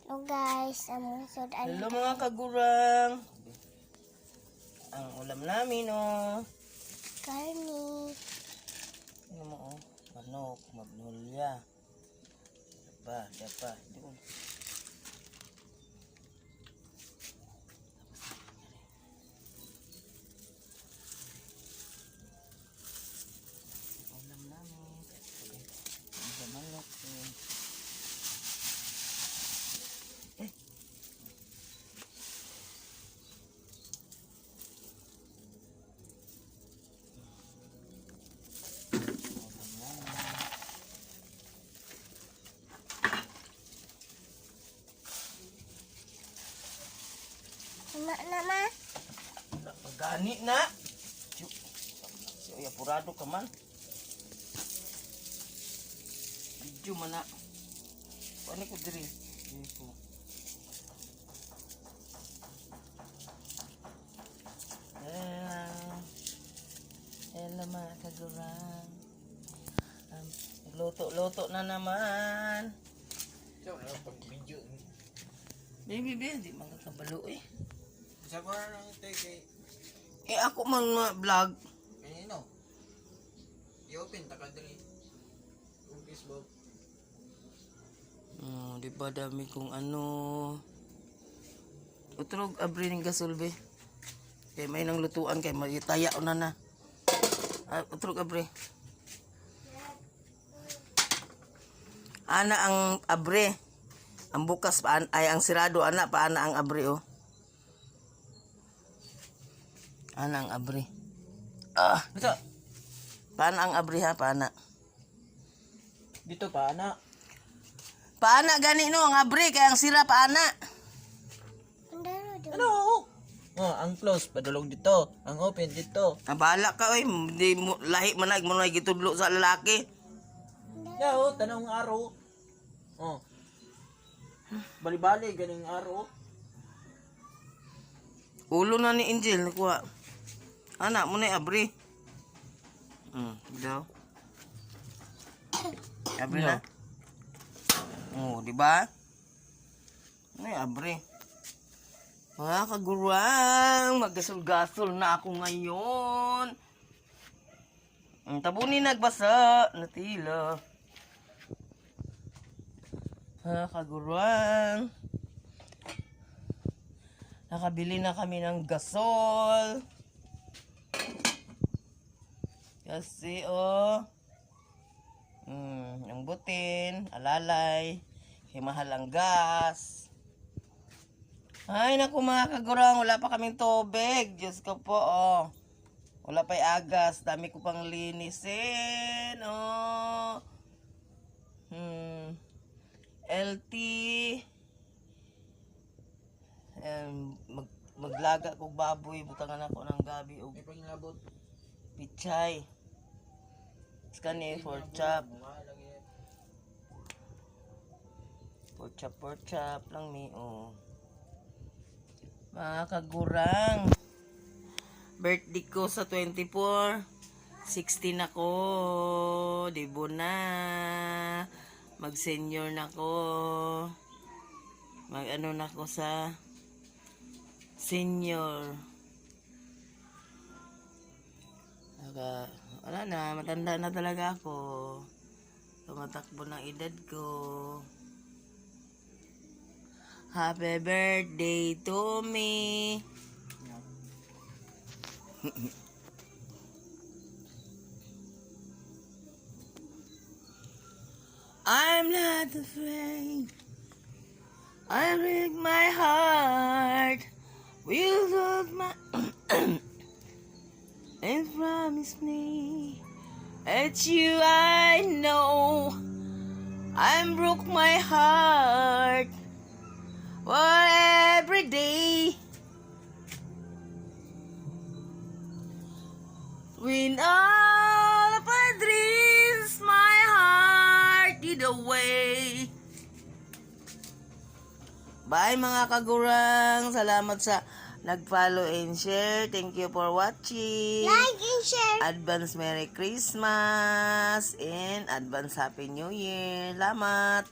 Hello guys, amusod Hello mga kagurang. Ang ulam namin Karni. Ano mo manok, magnolia. Dapa. Di ko. Ulam namin. Okay. Ang manok. Nama. Pagani na. Siya apurado ka man. Video man na. Paano ko diri? Dito. Hello mga kagurang. Luto na naman. So, pag-video. Baby, di mga kabalo eh. Sa ko na lang kay Ako man vlog. kanino? I-open taka diri. Yung Facebook. Di ba dami kong ano. Utrog abri ning gasolbe. Kay may nang lutuan kay magitaya na. Utrog abri. Ana ang abre. Ang bukas ay ang sirado ana paana ang abre Ana ang abre. Dito. Paana ang abre ha, paana. Dito pa ana. Paana gani no ang abre kay ang sira paana. Ano? Oh, ang close padulong dito, ang open dito. Nabala ka oy, di mo lahi manag mo nay gitudlo sa lalaki. Yaw, tanong araw. Oh. Bali-bali ganing araw. Ulo na ni Angel nakuha. Anak mo na abre. Daw. Abre na. Di ba? Ay, abre. Mga kagurang, maggasol-gasol na ako ngayon. Tabunin nagbasa, natila. Mga kagurang. Nakabili na kami ng gasol. Kasi ang butin, alalay, kay mahal ang gas. Ay naku mga kagurang, wala pa kaming tubig. Diyos ko po wala pa'y agas, dami ko pang linisin LT maglaga ko baboy, butangan ako ng gabi o May panglabot. pichay. Skani for chop. Pork chop lang mi Mga kagurang, birthday ko sa 24, 16 ako, dibo na, mag-senior na ako, mag-ano na ako sa senior. Wala na, matanda na talaga ako, tumatakbo ng edad ko. Happy birthday to me. I'm not afraid. I break my heart. Will hold my and promise me that you I know. I broke my heart. For every day when all of my dreams my heart hid away. Bye mga kagurang, salamat sa nag-follow and share. Thank you for watching. Like and share. Advance Merry Christmas and Advance Happy New Year. Salamat.